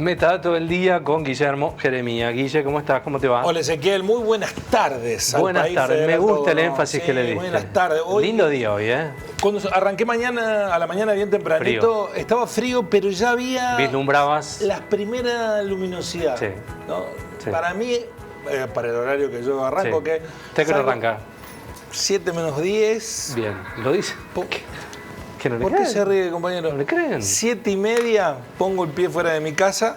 Metadato del día con Guillermo Jeremía. Guille, ¿cómo estás? ¿Cómo te va? Hola Ezequiel, muy buenas tardes. Buenas tardes, me gusta el énfasis que le diste. Buenas tardes. Lindo día hoy, ¿eh? Cuando arranqué a la mañana bien tempranito, estaba frío, pero ya había... Vislumbrabas las primeras luminosidad. Sí. ¿No? Sí. Para mí, para el horario que yo arranco, Sí. que... ¿Usted qué hora arranca? 7 menos 10. Bien, ¿lo dice? ¿Que no le ¿Por qué creen? se ríe, compañero? ¿No le creen? 7:30, pongo el pie fuera de mi casa.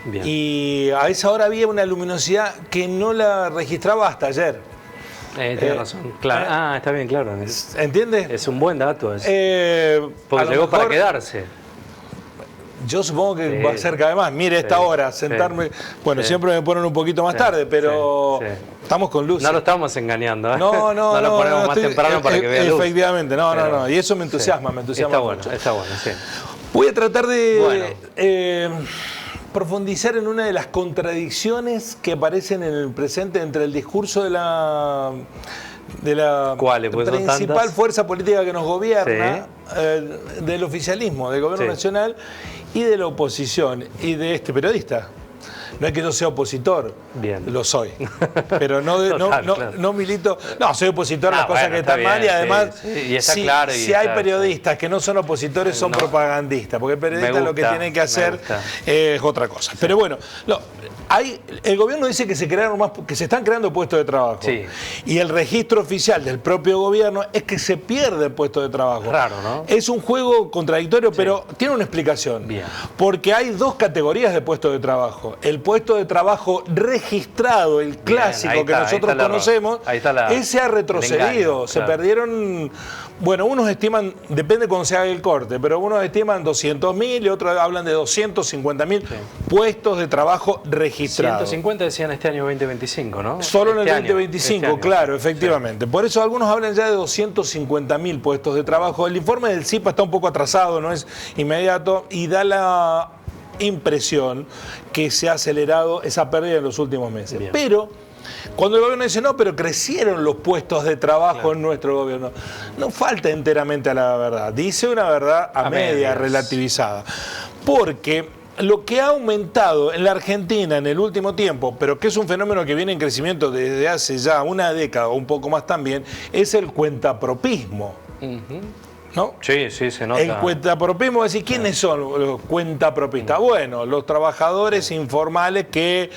Bien. Y a esa hora había una luminosidad que no la registraba hasta ayer. Tiene razón. Claro. Está bien, claro. ¿Entiendes? Es un buen dato eso. Porque Porque llegó para quedarse. Yo supongo que Sí. va a ser cada vez más. Mire, esta hora, sentarme. Sí. Bueno, Sí. siempre me ponen un poquito más tarde, pero Sí. estamos con luz. No lo estamos engañando, ¿eh? No lo ponemos más temprano para que vea luz. Efectivamente, Pero- no. Y eso me entusiasma, Sí. me entusiasma Está mucho. bueno, está bueno, sí. Voy a tratar de Bueno. profundizar en una de las contradicciones que aparecen en el presente entre el discurso de la ¿Cuáles? Pues son principal tantas. fuerza política que nos gobierna, del oficialismo, del gobierno Sí. nacional y de la oposición y de este periodista. No es que yo sea opositor, Bien. lo soy, pero Total, no claro. milito, no, soy opositor a las cosas bueno, que está están mal y bien, además, sí, sí. Y está si, claro y si hay está- periodistas que no son opositores, son No. propagandistas, porque el periodista Me lo que gusta, tiene que me hacer gusta. es otra cosa. Pero bueno, el gobierno dice que que se están creando puestos de trabajo. Sí. Y el registro oficial del propio gobierno es que se pierde puestos de trabajo. Raro, ¿no? Es un juego contradictorio, pero tiene una explicación. Bien. Porque hay dos categorías de puestos de trabajo. El puesto de trabajo registrado, el clásico ahí que está, ahí nosotros está el error. conocemos, Ahí está ese ha retrocedido. el engaño, Se claro. perdieron, bueno, unos estiman, depende cuando se haga el corte, pero unos estiman 200.000 y otros hablan de 250.000 puestos de trabajo registrados. 150 decían este año 2025, ¿no? Solo en el Este año, 2025, este año. claro, efectivamente. Por eso algunos hablan ya de 250.000 puestos de trabajo. El informe del CIPA está un poco atrasado, no es inmediato, y da la impresión que se ha acelerado esa pérdida en los últimos meses. Bien. Pero cuando el gobierno dice, no, pero crecieron los puestos de trabajo Claro. en nuestro gobierno, no falta enteramente a la verdad. Dice una verdad a media, medias. relativizada. Porque lo que ha aumentado en la Argentina en el último tiempo, pero que es un fenómeno que viene en crecimiento desde hace ya una década o un poco más también, es el cuentapropismo. ¿No? Sí, se nota. El cuentapropismo, es decir, ¿quiénes son los cuentapropistas? Bueno, los trabajadores informales que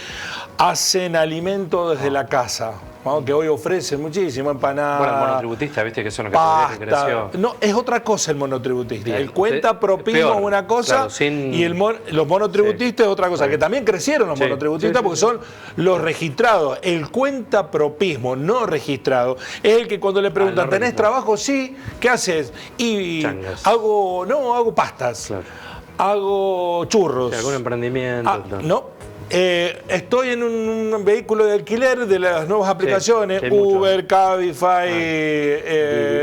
hacen alimento desde la casa, ¿no? Que hoy ofrecen muchísimo, empanadas. Bueno, el monotributista, viste que es una categoría que Pasta. creció. No, es otra cosa el monotributista. Bien. El cuentapropismo Peor. es una cosa, Claro, sin- y los monotributistas es otra cosa. Bueno. Que también crecieron los Sí, monotributistas sí, porque sí. son los registrados. El cuentapropismo no registrado es el que cuando le preguntan, no ¿tenés registrado. trabajo? Sí. ¿Qué haces? Y Changas. hago pastas. Claro. Hago churros. Sí, algún emprendimiento. No. Estoy en un vehículo de alquiler de las nuevas aplicaciones, que hay mucho. Uber, Cabify,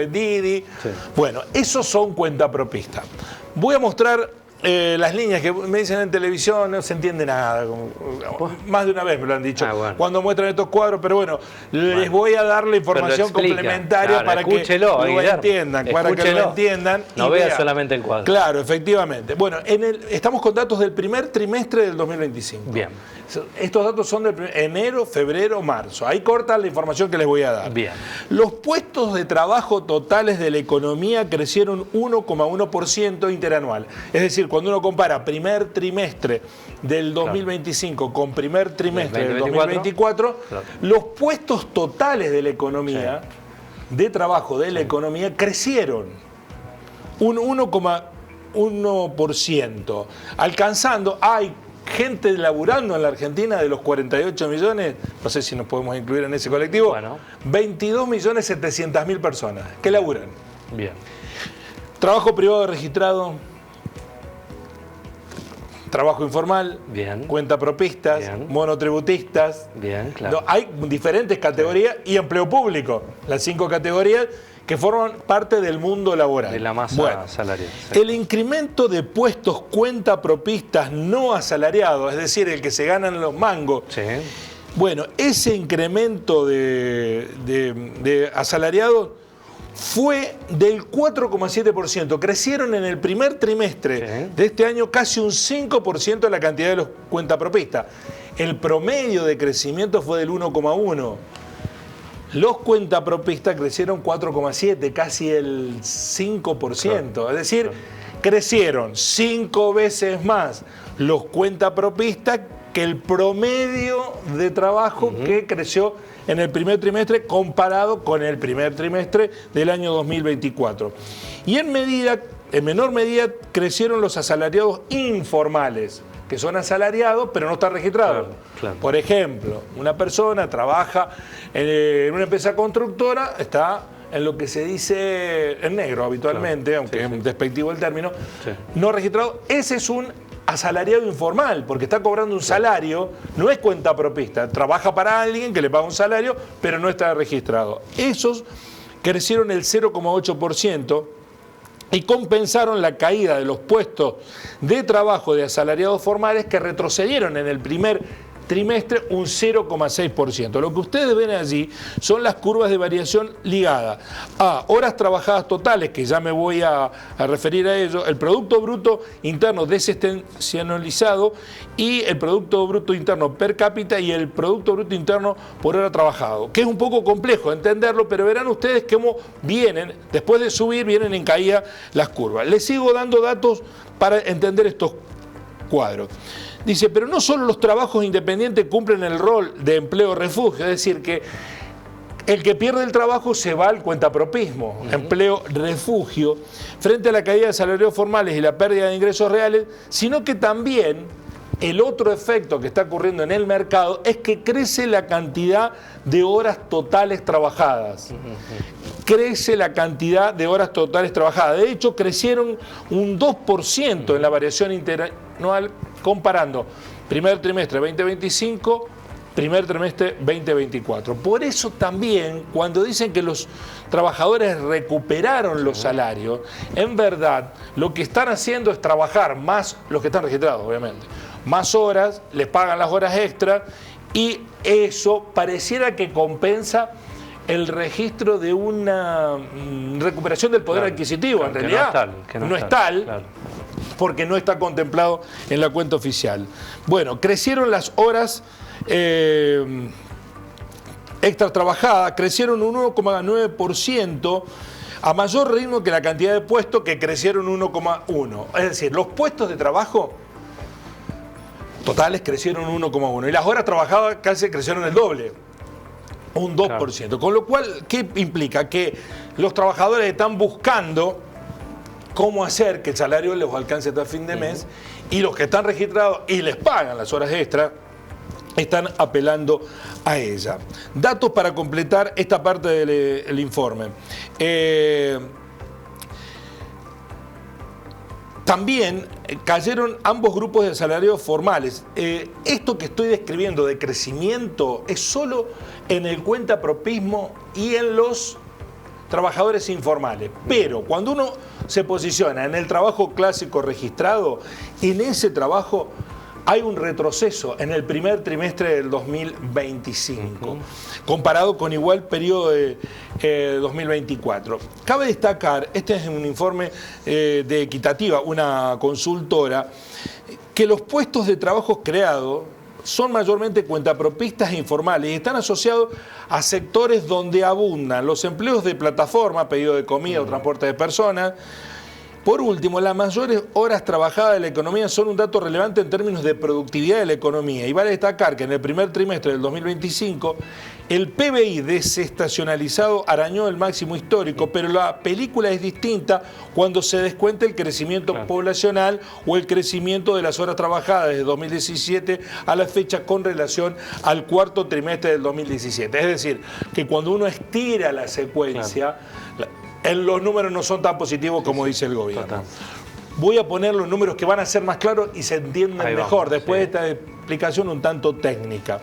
Didi. Sí. Bueno, esos son cuentapropistas. Voy a mostrar las líneas que me dicen en televisión, no se entiende nada. Más de una vez me lo han dicho Bueno. cuando muestran estos cuadros, pero bueno, les voy a dar la información explica. complementaria Claro, para que escúchelo, lo Guillermo. entiendan. Para que lo Escúchelo. entiendan. No y vea vean. solamente el cuadro. Claro, efectivamente. Bueno, estamos con datos del primer trimestre del 2025. Bien. Estos datos son de enero, febrero, marzo. Ahí corta la información que les voy a dar. Bien. Los puestos de trabajo totales de la economía crecieron 1,1% interanual. Es decir, cuando uno compara primer trimestre del 2025 con primer trimestre del 2024, claro. los puestos totales de la economía, de trabajo de la economía, crecieron un 1,1%, alcanzando, hay gente laburando en la Argentina de los 48 millones, no sé si nos podemos incluir en ese colectivo, Bueno. 22.700.000 personas que laburan. Bien. Trabajo privado registrado, trabajo informal, Bien. cuentapropistas, Bien. monotributistas. Bien, claro. No, hay diferentes categorías y empleo público, las 5 categorías que forman parte del mundo laboral. De la masa salarial. Sí. El incremento de puestos cuentapropistas no asalariados, es decir, el que se ganan los mangos. Sí. Bueno, ese incremento de asalariados fue del 4,7%. Crecieron en el primer trimestre de este año casi un 5% la cantidad de los cuentapropistas. El promedio de crecimiento fue del 1,1%. Los cuentapropistas crecieron 4,7%, casi el 5%. Claro. Es decir, crecieron 5 veces más los cuentapropistas que el promedio de trabajo que creció en el primer trimestre comparado con el primer trimestre del año 2024. Y en menor medida crecieron los asalariados informales, que son asalariados pero no están registrados. Claro. Por ejemplo, una persona trabaja en una empresa constructora, está en lo que se dice en negro habitualmente, aunque es despectivo el término, no registrado. Ese es un asalariado informal, porque está cobrando un salario, no es cuentapropista, trabaja para alguien que le paga un salario, pero no está registrado. Esos crecieron el 0,8% y compensaron la caída de los puestos de trabajo de asalariados formales que retrocedieron en el primer trimestre un 0,6%. Lo que ustedes ven allí son las curvas de variación ligadas a horas trabajadas totales, que ya me voy a referir a ello, el Producto Bruto Interno desestacionalizado y el Producto Bruto Interno per cápita y el Producto Bruto Interno por hora trabajado, que es un poco complejo entenderlo, pero verán ustedes cómo vienen, después de subir, vienen en caída las curvas. Les sigo dando datos para entender estos cuadros. Dice, pero no solo los trabajos independientes cumplen el rol de empleo refugio, es decir, que el que pierde el trabajo se va al cuentapropismo, empleo refugio, frente a la caída de salarios formales y la pérdida de ingresos reales, sino que también el otro efecto que está ocurriendo en el mercado es que crece la cantidad de horas totales trabajadas. Crece la cantidad de horas totales trabajadas. De hecho, crecieron un 2% en la variación interanual comparando primer trimestre 2025, primer trimestre 2024. Por eso también, cuando dicen que los trabajadores recuperaron los salarios, en verdad lo que están haciendo es trabajar más, los que están registrados obviamente, más horas, les pagan las horas extras y eso pareciera que compensa el registro de una recuperación del poder adquisitivo. En realidad no es tal, porque no está contemplado en la cuenta oficial. Bueno, crecieron las horas extra trabajadas, crecieron un 1,9% a mayor ritmo que la cantidad de puestos, que crecieron 1,1%. Es decir, los puestos de trabajo totales crecieron 1,1% y las horas trabajadas casi crecieron el doble, un 2%. Claro. Con lo cual, ¿qué implica? Que los trabajadores están buscando cómo hacer que el salario les alcance hasta fin de mes y los que están registrados y les pagan las horas extras están apelando a ella. Datos para completar esta parte del informe. También cayeron ambos grupos de asalariados formales. Esto que estoy describiendo de crecimiento es solo en el cuentapropismo y en los trabajadores informales. Pero cuando uno se posiciona en el trabajo clásico registrado, en ese trabajo hay un retroceso en el primer trimestre del 2025, comparado con igual periodo de 2024. Cabe destacar, este es un informe de Equitativa, una consultora, que los puestos de trabajo creados son mayormente cuentapropistas e informales y están asociados a sectores donde abundan los empleos de plataforma, pedido de comida o transporte de personas. Por último, las mayores horas trabajadas de la economía son un dato relevante en términos de productividad de la economía. Y vale destacar que en el primer trimestre del 2025 el PBI desestacionalizado arañó el máximo histórico, pero la película es distinta cuando se descuenta el crecimiento poblacional o el crecimiento de las horas trabajadas desde 2017 a la fecha con relación al cuarto trimestre del 2017. Es decir, que cuando uno estira la secuencia, los números no son tan positivos como dice el gobierno. Total. Voy a poner los números que van a ser más claros y se entienden mejor después de esta explicación un tanto técnica.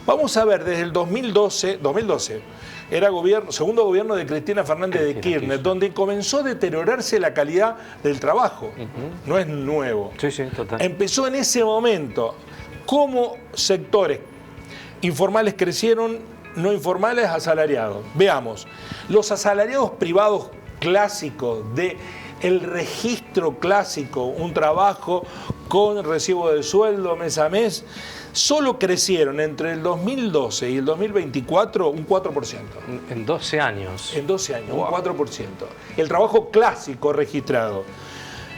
Vamos a ver, desde el 2012 era segundo gobierno de Cristina Fernández de Kirchner, donde comenzó a deteriorarse la calidad del trabajo. No es nuevo. Sí, total. Empezó en ese momento. ¿Cómo sectores informales crecieron no informales, asalariados. Veamos, los asalariados privados clásicos de el registro clásico, un trabajo con recibo de sueldo mes a mes, solo crecieron entre el 2012 y el 2024 un 4%. En 12 años. En 12 años, Wow. un 4%. El trabajo clásico registrado.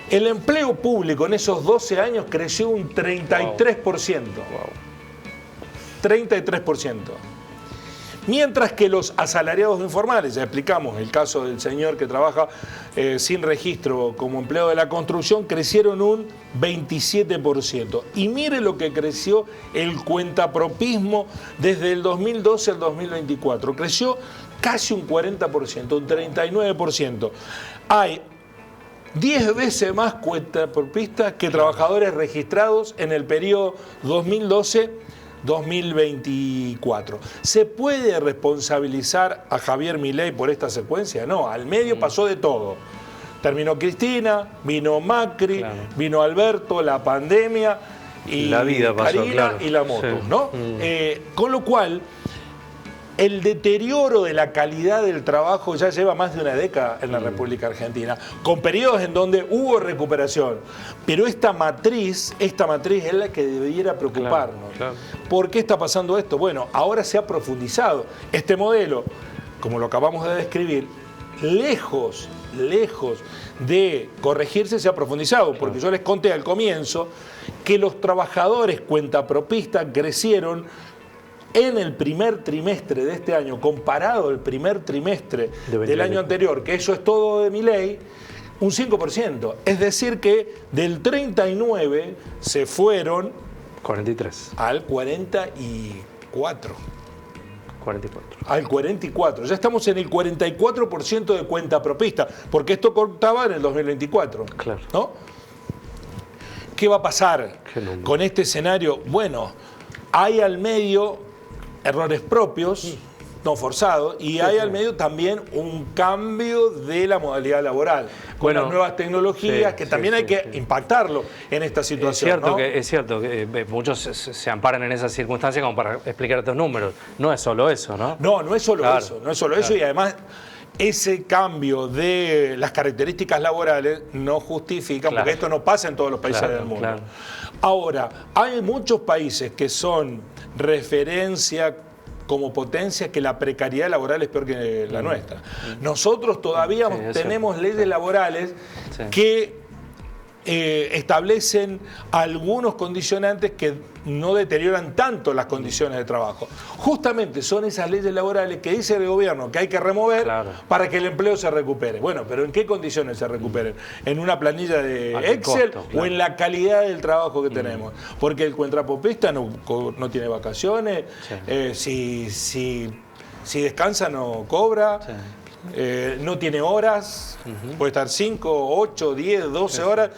El empleo público en esos 12 años creció un 33%. Wow. 33%. Mientras que los asalariados informales, ya explicamos el caso del señor que trabaja sin registro como empleado de la construcción, crecieron un 27%. Y mire lo que creció el cuentapropismo desde el 2012 al 2024. Creció casi un 40%, un 39%. Hay 10 veces más cuentapropistas que trabajadores registrados en el periodo 2012-2024. ¿Se puede responsabilizar a Javier Milei por esta secuencia? No, al medio pasó de todo. Terminó Cristina, vino Macri, Claro. vino Alberto, la pandemia y La vida pasó, Karina claro. y la moto, Sí. ¿no? Con lo cual, el deterioro de la calidad del trabajo ya lleva más de una década en la República Argentina, con periodos en donde hubo recuperación. Pero esta matriz es la que debiera preocuparnos. Claro, claro. ¿Por qué está pasando esto? Bueno, ahora se ha profundizado. Este modelo, como lo acabamos de describir, lejos de corregirse, se ha profundizado. Porque yo les conté al comienzo que los trabajadores cuentapropistas crecieron en el primer trimestre de este año, comparado al primer trimestre del año anterior, que eso es todo de Milei, un 5%. Es decir que del 39 se fueron 43. al 44. 44. Al 44. Ya estamos en el 44% de cuentapropista, porque esto contaba en el 2024. Claro. ¿No? ¿Qué va a pasar Qué número. con este escenario? Bueno, hay al medio errores propios, no forzados, y hay al medio también un cambio de la modalidad laboral, con Bueno, las nuevas tecnologías, sí, que sí, también hay sí, que sí. impactarlo en esta situación. Es cierto que muchos se amparan en esas circunstancias como para explicar estos números. No es solo eso, ¿no? No es solo Claro, eso, no es solo eso, y además ese cambio de las características laborales no justifica, Claro. porque esto no pasa en todos los países Claro, del mundo. claro. Ahora, hay muchos países que son referencia como potencia que la precariedad laboral es peor que la nuestra. Nosotros todavía Sí, es tenemos cierto. leyes laborales Sí. que establecen algunos condicionantes que no deterioran tanto las condiciones de trabajo. Justamente son esas leyes laborales que dice el gobierno que hay que remover Claro. para que el empleo se recupere. Bueno, pero ¿en qué condiciones se recuperen? ¿En una planilla de ¿A qué Excel costo? o Claro. en la calidad del trabajo que tenemos? Porque el cuentapropista no tiene vacaciones, si descansa no cobra. Sí. No tiene horas, puede estar 5, 8, 10, 12 horas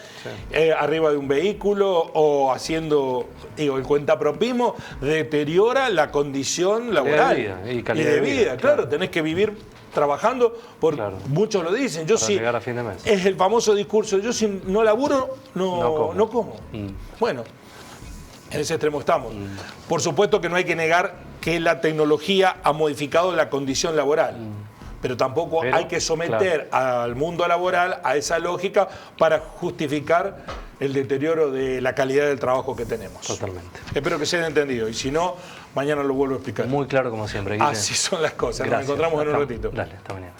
arriba de un vehículo o haciendo, el cuentapropismo deteriora la condición laboral vida y calidad de de vida, vida. claro. Claro, tenés que vivir trabajando, Claro. muchos lo dicen. Yo Para sí, llegar a fin de mes. es el famoso discurso, yo si no laburo, No no como. como. Bueno, en ese extremo estamos. Por supuesto que no hay que negar que la tecnología ha modificado la condición laboral. Pero tampoco hay que someter al mundo laboral a esa lógica para justificar el deterioro de la calidad del trabajo que tenemos. Totalmente. Espero que se haya entendido y si no, mañana lo vuelvo a explicar. Muy claro como siempre, Guille. Así son las cosas. Gracias. Nos encontramos en un Hasta- ratito. Dale, hasta mañana.